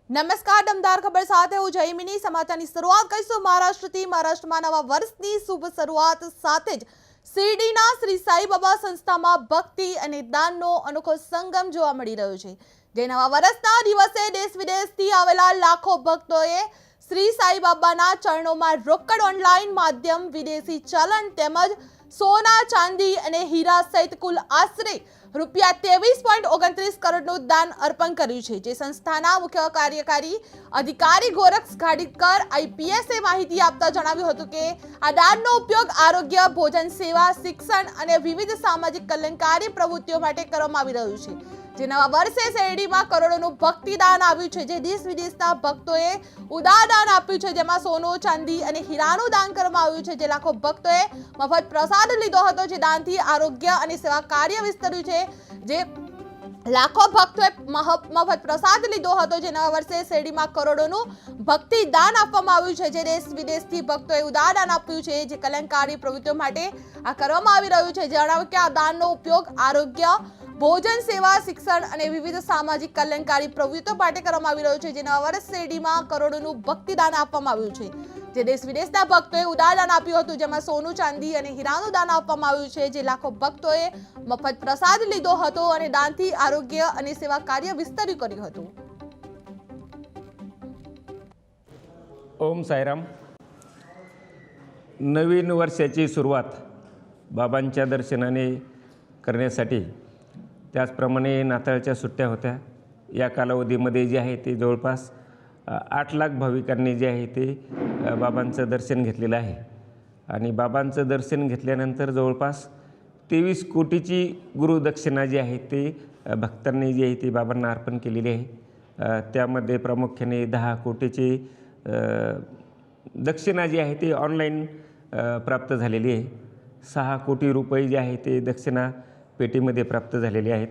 નમસ્કાર દમદાર ખબર સાથે હું જયમિની સમાચારની શરૂઆત કરીશું મહારાષ્ટ્રથી। મહારાષ્ટ્રમાં નવા વર્ષની શુભ શરૂઆત સાથે જ શિરડીના શ્રી સાઈબાબા સંસ્થામાં ભક્તિ અને દાનનો અનોખો સંગમ જોવા મળી રહ્યો છે। જે નવા વર્ષના દિવસે દેશ વિદેશથી આવેલા લાખો ભક્તોએ શ્રી સાઈબાબાના ચરણોમાં રોકડ ઓનલાઈન માધ્યમ વિદેશી ચલણ તેમજ સોના ચાંદી અને હીરા સહિત કુલ આશરે રૂપિયા 23.29 કરોડનું દાન અર્પણ કર્યું છે। જે સંસ્થાના મુખ્ય કાર્યકારી અધિકારી ગોરક્ષ ઘાડીકર આઈપીએસે માહિતી આપતા જણાવ્યું હતું કે આ દાનનો ઉપયોગ આરોગ્ય, ભોજન સેવા, શિક્ષણ અને વિવિધ સામાજિક કલ્યાણકારી પ્રવૃત્તિઓ માટે કરવામાં આવી રહ્યું છે। જે નવા વર્ષે શેરડીમાં કરોડોનું ભક્તિ દાન આવ્યું છે। જે દેશ વિદેશના ભક્તોએ ઉદાર દાન આપ્યું છે, જેમાં સોનું, ચાંદી અને હીરાનું દાન કરવામાં આવ્યું છે। જે લાખો ભક્તોએ મફત પ્રસાદ લીધો હતો, જે દાનથી આરોગ્ય અને સેવા કાર્ય વિસ્તર્યું છે। જે લાખો ભક્તોએ મફત પ્રસાદ લીધો હતો। જે નવા વર્ષે શેરડીમાં કરોડોનું ભક્તિ દાન આપવામાં આવ્યું છે। જે દેશ વિદેશથી ભક્તોએ ઉદાર દાન આપ્યું છે, જે કલ્યાણકારી પ્રવૃત્તિઓ માટે આ કરવામાં આવી રહ્યું છે। જણાવ્યું કે આ દાનનો ઉપયોગ આરોગ્ય, ભોજન સેવા, શિક્ષણ અને વિવિધ સામાજિક કલ્યાણકારી પ્રવૃત્તિઓ માટે કરવામાં આવી રહ્યું છે। જે નવા વર્ષ શેરડીમાં કરોડોનું ભક્તિદાન આપવામાં આવ્યું છે। જે દેશ વિદેશના ભક્તોએ ઉદાર દાન આપ્યું હતું, જેમાં સોનું, ચાંદી અને હીરાનું દાન આપવામાં આવ્યું છે। જે લાખો ભક્તોએ મફત પ્રસાદ લીધો હતો અને દાનથી આરોગ્ય અને સેવા કાર્ય વિસ્તર્યું કર્યું હતું। ओम साईराम। नवीन वर्षाची सुरुवात बाबांच्या दर्शनाने करण्यासाठी, त्याचप्रमाणे नाताळच्या सुट्ट्या होत्या। या कालावधीमध्ये जे आहे ते जवळपास 8 लाख भाविकांनी जे आहे ते बाबांचं दर्शन घेतलेलं आहे। आणि बाबांचं दर्शन घेतल्यानंतर जवळपास 23 कोटीची गुरुदक्षिणा जी आहे ते भक्तांनी जी आहे ती बाबांना अर्पण केलेली आहे। त्यामध्ये प्रामुख्याने 10 कोटीची दक्षिणा जी आहे ती ऑनलाईन प्राप्त झालेली आहे। 6 कोटी रुपये जे आहे ते दक्षिणा पेटीमध्ये प्राप्त झालेले आहेत।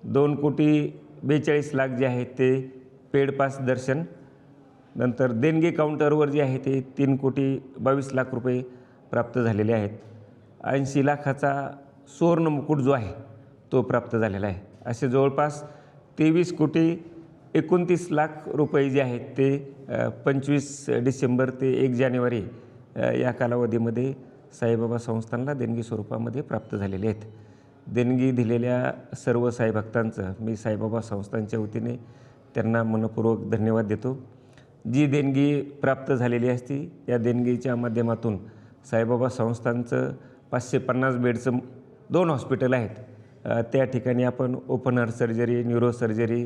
2,42,00,000 जे आहे ते पेड पास दर्शन, नंतर देणगी काउंटरवर जे आहे ते 3,22,00,000 रुपये प्राप्त झालेले आहेत। 80 लाखाचा सुवर्ण मुकुट जो आहे तो प्राप्त झालेला आहे। असे जवळपास 23,29,00,000 रुपये जे आहेत ते 25 डिसेंबर ते 1 जानेवारी या कालावधीमध्ये साईबाबा संस्थानला देणगी स्वरूपामध्ये प्राप्त झालेले आहेत। देणगी दिलेल्या सर्व साई भक्तांचं मी साईबाबा संस्थानच्या वतीने त्यांना मनपूर्वक धन्यवाद देतो। जी देणगी प्राप्त झालेली असती या देणगीच्या माध्यमातून साईबाबा संस्थानचं 550 बेडचं 2 हॉस्पिटल आहेत, त्या ठिकाणी आपण open heart surgery, neuro surgery,